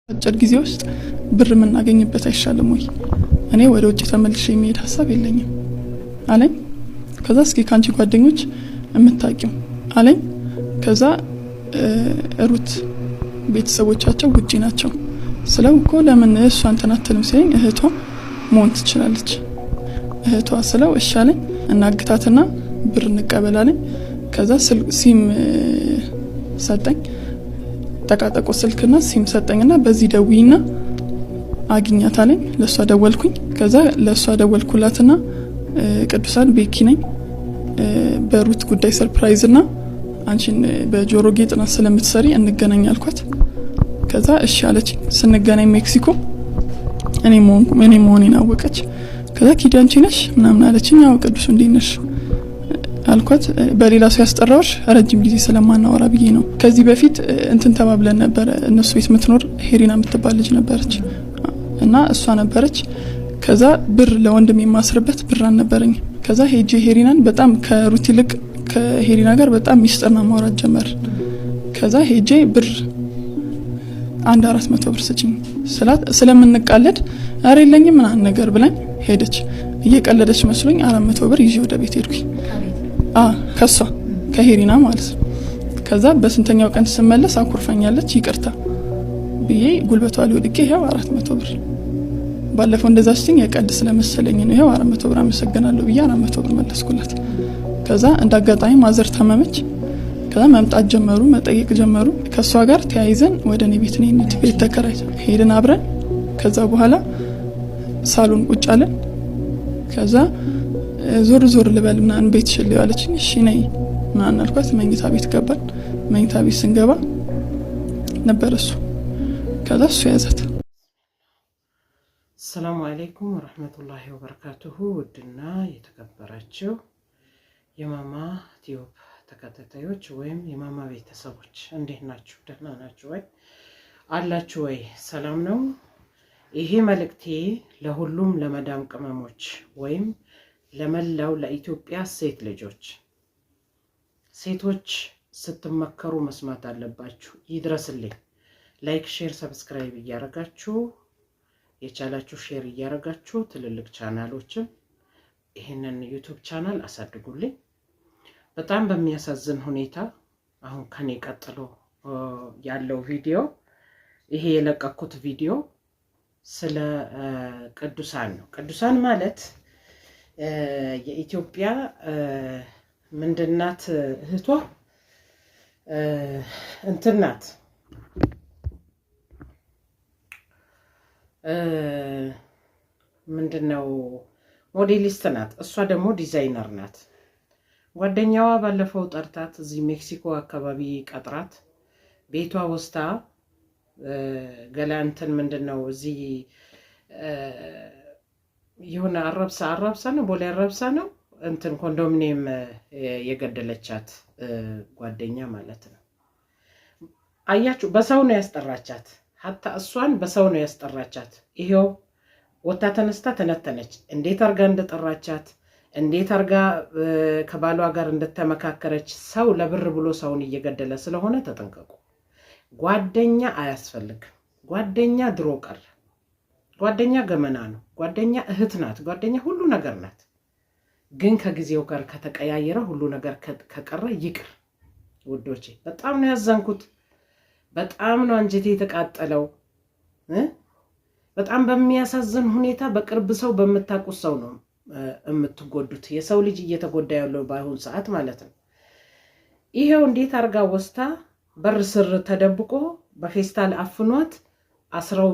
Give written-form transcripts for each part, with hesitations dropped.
አጭር ጊዜ ውስጥ ብር የምናገኝበት አይሻልም ወይ? እኔ ወደ ውጭ ተመልሼ የሚሄድ ሀሳብ የለኝም አለኝ። ከዛ እስኪ ካንቺ ጓደኞች የምታውቂው አለኝ። ከዛ ሩት ቤተሰቦቻቸው ውጪ ናቸው ስለው እኮ ለምን እሷ እንትን አትልም ሲለኝ እህቷ መሆን ትችላለች እህቷ ስለው እሺ አለኝ። እናግታትና ብር እንቀበላለን። ከዛ ሲም ሰጠኝ ተቃጠቆ ስልክና ሲም ሰጠኝና በዚህ ደውይና አግኛት አለኝ። ለሷ ደወልኩኝ። ከዛ ለሷ ደወልኩላትና ቅዱሳን ቤኪ ነኝ በሩት ጉዳይ ሰርፕራይዝና አንቺን በጆሮ ጌጥና ስለምትሰሪ እንገናኝ አልኳት። ከዛ እሺ አለች። ስንገናኝ ሜክሲኮ እኔ መሆኔን አወቀች። ከዛ ኪዲ አንቺ ነሽ ምናምን አለችኝ። ያው ቅዱስ እንዴት ነሽ አልኳት። በሌላ ሰው ያስጠራውሽ ረጅም ጊዜ ስለማናወራ ብዬ ነው። ከዚህ በፊት እንትን ተባብለን ነበር። እነሱ ቤት ምትኖር ሄሪና የምትባል ልጅ ነበረች እና እሷ ነበረች። ከዛ ብር ለወንድም የማስርበት ብር አልነበረኝ። ከዛ ሄጄ ሄሪናን በጣም ከሩት ይልቅ ከሄሪና ጋር በጣም ሚስጥርና ማውራት ጀመር። ከዛ ሄጄ ብር 400 ብር ስጪኝ ስላት ስለምንቃለድ አረ የለኝም ምናምን ነገር ብላኝ ሄደች። እየቀለደች መስሎኝ 400 ብር ይዤ ወደ ቤት ሄድኩኝ። ከሷ ከሄሪና ማለት ነው። ከዛ በስንተኛው ቀን ስመለስ አኩርፈኛለች። ይቅርታ ብዬ ጉልበቷ ላይ ወድቄ ይሄው 400 ብር ባለፈው እንደዛ ሲኝ የቀልድ ስለመሰለኝ ነው ይሄው 400 ብር አመሰግናለሁ ብዬ 400 ብር መለስኩላት። ከዛ እንዳጋጣሚ ማዘር ታመመች። ከዛ መምጣት ጀመሩ፣ መጠየቅ ጀመሩ። ከሷ ጋር ተያይዘን ወደ እኔ ቤት ነው ቤት ተከራይተን ሄድን አብረን። ከዛ በኋላ ሳሎን ቁጭ አለን። ከዛ ዞር ዞር ልበል ምናምን ቤት ሽል ያለችኝ እሺ ነይ ምናምን አልኳት። መኝታ ቤት ገባን። መኝታ ቤት ስንገባ ነበር እሱ። ከዛ እሱ ያዛት። ሰላም አለይኩም ወራህመቱላሂ ወበረካቱሁ። ውድና የተከበራችሁ የማማ ቲዩብ ተከታታዮች ወይም የማማ ቤተሰቦች እንዴት ናችሁ? ደህና ናችሁ ወይ? አላችሁ ወይ? ሰላም ነው? ይሄ መልእክቴ ለሁሉም ለመዳም ቅመሞች ወይም ለመላው ለኢትዮጵያ ሴት ልጆች፣ ሴቶች ስትመከሩ መስማት አለባችሁ። ይድረስልኝ። ላይክ፣ ሼር፣ ሰብስክራይብ እያረጋችሁ የቻላችሁ ሼር እያረጋችሁ ትልልቅ ቻናሎችን ይሄንን ዩቲዩብ ቻናል አሳድጉልኝ። በጣም በሚያሳዝን ሁኔታ አሁን ከኔ ቀጥሎ ያለው ቪዲዮ ይሄ የለቀኩት ቪዲዮ ስለ ቅዱሳን ነው። ቅዱሳን ማለት የኢትዮጵያ ምንድናት እህቷ እንትናት ምንድነው ሞዴሊስት ናት። እሷ ደግሞ ዲዛይነር ናት። ጓደኛዋ ባለፈው ጠርታት እዚህ ሜክሲኮ አካባቢ ቀጥራት ቤቷ ወስታ ገላንተን ምንድነው እዚህ የሆነ አረብሳ ነው ቦሌ አረብሳ ነው እንትን ኮንዶሚኒየም የገደለቻት ጓደኛ ማለት ነው። አያችሁ፣ በሰው ነው ያስጠራቻት። ሀታ እሷን በሰው ነው ያስጠራቻት። ይሄው ወታ ተነስታ ተነተነች። እንዴት አርጋ እንደጠራቻት፣ እንዴት አርጋ ከባሏ ጋር እንደተመካከረች። ሰው ለብር ብሎ ሰውን እየገደለ ስለሆነ ተጠንቀቁ። ጓደኛ አያስፈልግም። ጓደኛ ድሮ ቀር። ጓደኛ ገመና ነው። ጓደኛ እህት ናት። ጓደኛ ሁሉ ነገር ናት። ግን ከጊዜው ጋር ከተቀያየረ ሁሉ ነገር ከቀረ ይቅር። ውዶቼ በጣም ነው ያዘንኩት። በጣም ነው አንጀቴ የተቃጠለው። በጣም በሚያሳዝን ሁኔታ በቅርብ ሰው በመታቁት ሰው ነው የምትጎዱት። የሰው ልጅ እየተጎዳ ያለው ባይሆን ሰዓት ማለት ነው። ይሄው እንዴት አርጋ ወስታ በር ስር ተደብቆ በፌስታል አፍኗት አስረው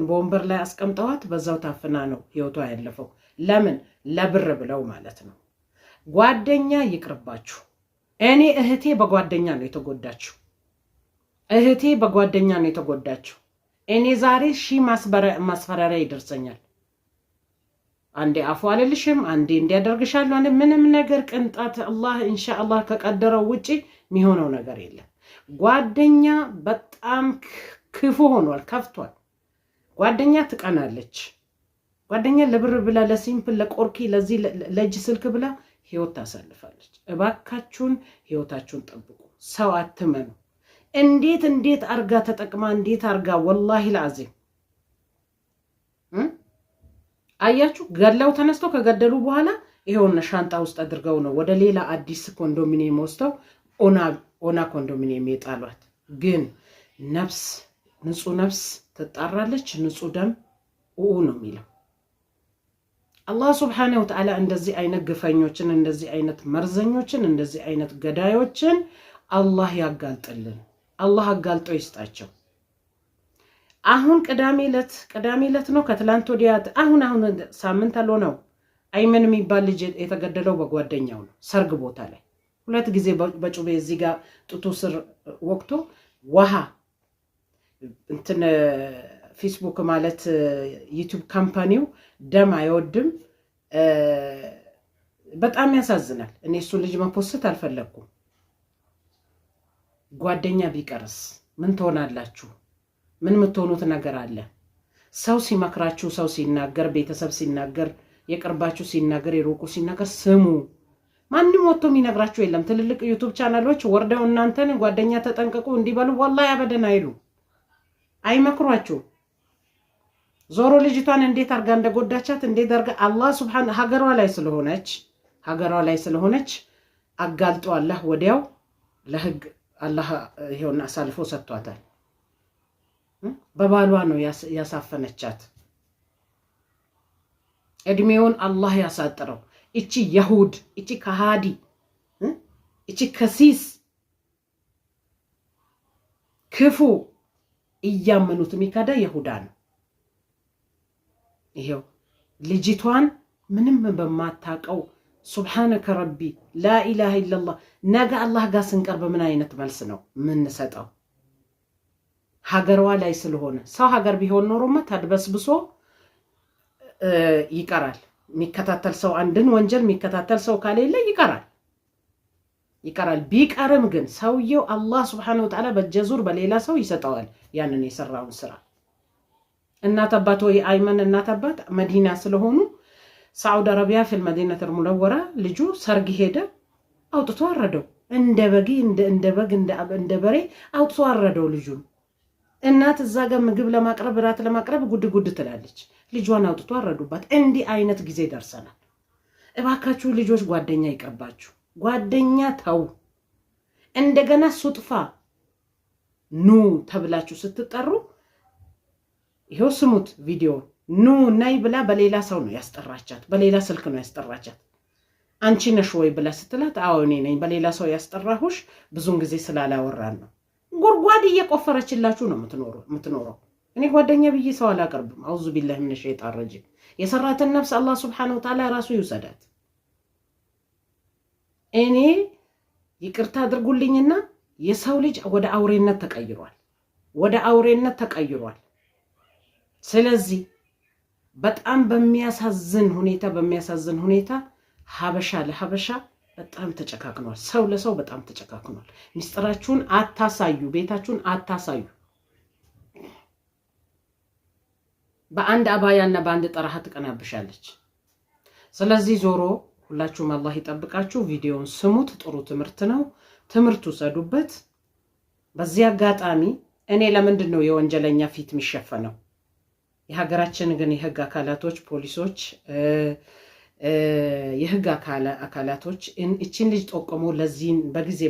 በወንበር ላይ አስቀምጠዋት በዛው ታፍና ነው ህይወቷ ያለፈው። ለምን? ለብር ብለው ማለት ነው። ጓደኛ ይቅርባችሁ። እኔ እህቴ በጓደኛ ነው የተጎዳችው። እህቴ በጓደኛ ነው የተጎዳችው። እኔ ዛሬ ማስፈራሪያ ይደርሰኛል። አንዴ አፉ አልልሽም፣ አንዴ እንዲያደርግሻለሁ። ምንም ነገር ቅንጣት አላህ ኢንሻአላህ ከቀደረው ውጪ የሚሆነው ነገር የለም። ጓደኛ በጣም ክፉ ሆኗል፣ ከፍቷል። ጓደኛ ትቀናለች። ጓደኛ ለብር ብላ ለሲምፕል ለቆርኪ ለዚህ ለእጅ ስልክ ብላ ህይወት ታሳልፋለች። እባካችሁን ህይወታችሁን ጠብቁ። ሰው አትመኑ። እንዴት አርጋ ተጠቅማ እንዴት አርጋ ወላሂ العظيم አያችሁ ገላው ተነስተው ከገደሉ በኋላ ይሄውና ሻንጣ ውስጥ አድርገው ነው ወደ ሌላ አዲስ ኮንዶሚኒየም ወስደው ኦና ኮንዶሚኒየም የጣሏት። ግን ነፍስ ንጹህ ነፍስ ትጣራለች፣ ንጹህ ደም ነው የሚለው አላህ Subhanahu Wa Ta'ala። እንደዚህ አይነት ግፈኞችን፣ እንደዚህ አይነት መርዘኞችን፣ እንደዚህ አይነት ገዳዮችን አላህ ያጋልጥልን። አላህ አጋልጦ ይስጣቸው። አሁን ቅዳሜ ዕለት ነው ከትላንት ወዲያ አሁን ሳምንት አልሆነው አይመን የሚባል ልጅ የተገደለው በጓደኛው ነው። ሰርግ ቦታ ላይ 2 ጊዜ በጩቤ እዚህ ጋር ጡቱ ስር ወቅቶ ውሃ እንትን ፌስቡክ ማለት ዩቲዩብ ካምፓኒው ደም አይወድም። በጣም ያሳዝናል። እኔ እሱ ልጅ መፖስት አልፈለኩም። ጓደኛ ቢቀርስ ምን ትሆናላችሁ? ምን የምትሆኑት ነገር አለ? ሰው ሲመክራችሁ፣ ሰው ሲናገር፣ ቤተሰብ ሲናገር፣ የቅርባችሁ ሲናገር፣ የሩቁ ሲናገር ስሙ። ማንም ወጥቶ የሚነግራችሁ የለም። ትልልቅ ዩቲዩብ ቻናሎች ወርደው እናንተን ጓደኛ ተጠንቀቁ እንዲበሉ ወላሂ አበደን አይሉ አይመክሯችሁ። ዞሮ ልጅቷን እንዴት አርጋ እንደጎዳቻት እንዴት አርጋ አላህ Subhanahu ሀገሯ ላይ ስለሆነች አጋልጦ አላህ ወዲያው ለህግ አላህ ይሄውን አሳልፎ ሰጥቷታል። በባሏ ነው ያሳፈነቻት። እድሜውን አላህ ያሳጥረው። እቺ ይሁድ፣ እቺ ከሃዲ፣ እቺ ከሲስ ክፉ እያመኑት የሚካዳ ይሁዳ ነው። ይሄው ልጅቷን ምንም በማታቀው ሱብሃነከ ረቢ ላኢላሃ ኢላላህ ነገ አላህ ጋር ስንቀርብ ምን አይነት መልስ ነው ምንሰጠው? ሀገሯ ላይ ስለሆነ ሰው ሀገር ቢሆን ኖሮማ ታድበስብሶ ይቀራል። የሚከታተል ሰው አንድን ወንጀል የሚከታተል ሰው ካሌለ ይቀራል። ቢቀርም ግን ሰውየው አላህ Subhanahu Wa Ta'ala በጀዙር በሌላ ሰው ይሰጠዋል ያንን የሰራውን ስራ። እናት አባት ወይ አይመን እናት አባት መዲና ስለሆኑ ሳዑዲ አረቢያ في المدينة المنورة ልጁ ሰርግ ሄደ፣ አውጥቶ አረደው። እንደ በሬ አውጥቶ አረደው ልጁ። እናት እዛ ጋር ምግብ ለማቅረብ ራት ለማቅረብ ጉድ ትላለች። ልጇን አውጥቶ አረዱባት። እንዲህ አይነት ጊዜ ደርሰናል። እባካችሁ ልጆች ጓደኛ ይቀርባችሁ። ጓደኛ ተው። እንደገና ሱጥፋ ኑ ተብላችሁ ስትጠሩ ይሄው ስሙት ቪዲዮ ኑ ናይ ብላ በሌላ ሰው ነው ያስጠራቻት። በሌላ ስልክ ነው ያስጠራቻት። አንቺ ነሽ ወይ ብላ ስትላት አዎ እኔ ነኝ፣ በሌላ ሰው ያስጠራሁሽ ብዙን ጊዜ ስላላወራን ነው። ጉርጓድ እየቆፈረችላችሁ ነው የምትኖረው። እኔ ጓደኛ ብዬ ሰው አላቀርብም። አውዙ ቢላሂ ሚነ ሸይጣን ረጂም። የሰራትን ነፍስ አላህ Subhanahu Wa Ta'ala ራሱ ይውሰዳት። እኔ ይቅርታ አድርጉልኝና የሰው ልጅ ወደ አውሬነት ተቀይሯል። ስለዚህ በጣም በሚያሳዝን ሁኔታ ሀበሻ ለሀበሻ በጣም ተጨካክኗል። ሰው ለሰው በጣም ተጨካክኗል። ሚስጥራችሁን አታሳዩ፣ ቤታችሁን አታሳዩ። በአንድ አባያና በአንድ ጠራሃ ትቀናብሻለች። ስለዚህ ዞሮ ሁላችሁም አላህ ይጠብቃችሁ። ቪዲዮውን ስሙት፣ ጥሩ ትምህርት ነው። ትምህርቱ ሰዱበት። በዚህ አጋጣሚ እኔ ለምንድን ነው የወንጀለኛ ፊት የሚሸፈነው? የሀገራችን ግን የህግ አካላቶች፣ ፖሊሶች፣ የህግ አካላቶች እቺን ልጅ ጠቆሙ ለዚህ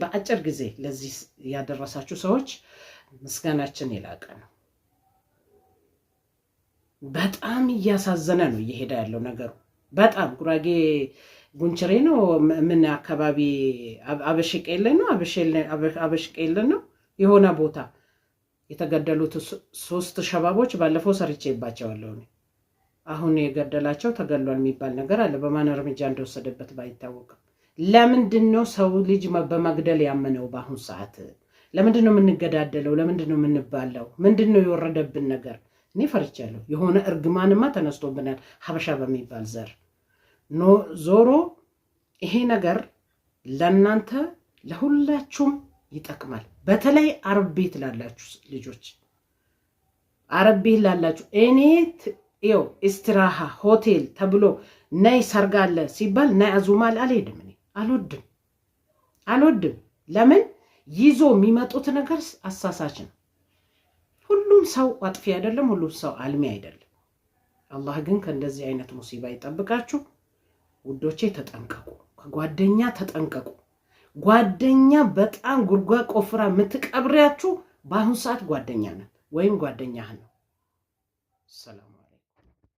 በአጭር ጊዜ ለዚህ ያደረሳችሁ ሰዎች ምስጋናችን የላቀ ነው። በጣም እያሳዘነ ነው እየሄደ ያለው ነገሩ። በጣም ጉራጌ ጉንችሬ ነው ምን አካባቢ አበሽቄለ ነው የሆነ ቦታ የተገደሉት 3 ሸባቦች ባለፈው ሰርቼባቸዋለሁ። አሁን የገደላቸው ተገሏል የሚባል ነገር አለ። በማን እርምጃ እንደወሰደበት ባይታወቅም ለምንድን ነው ሰው ልጅ በመግደል ያመነው? በአሁን ሰዓት ለምንድን ነው የምንገዳደለው? ለምንድን ነው የምንባለው? ምንድን ነው የወረደብን ነገር? እኔ ፈርቻለሁ። የሆነ እርግማንማ ተነስቶብናል ሀበሻ በሚባል ዘር ኖ። ዞሮ ይሄ ነገር ለእናንተ ለሁላችሁም ይጠቅማል። በተለይ አረብ ቤት ላላችሁ ልጆች፣ አረብ ቤት ላላችሁ እኔ ይው ኢስትራሃ ሆቴል ተብሎ ናይ ሰርጋለ ሲባል ናይ አዙማል አልሄድም። እኔ አልወድም። ለምን? ይዞ የሚመጡት ነገር አሳሳች ነው። ሁሉም ሰው አጥፊ አይደለም፣ ሁሉም ሰው አልሚ አይደለም። አላህ ግን ከእንደዚህ አይነት ሙሲባ ይጠብቃችሁ ውዶቼ። ተጠንቀቁ፣ ከጓደኛ ተጠንቀቁ። ጓደኛ በጣም ጉድጓድ ቆፍራ የምትቀብሪያችሁ በአሁን ሰዓት ጓደኛ ናት ወይም ጓደኛህ ነው። ሰላም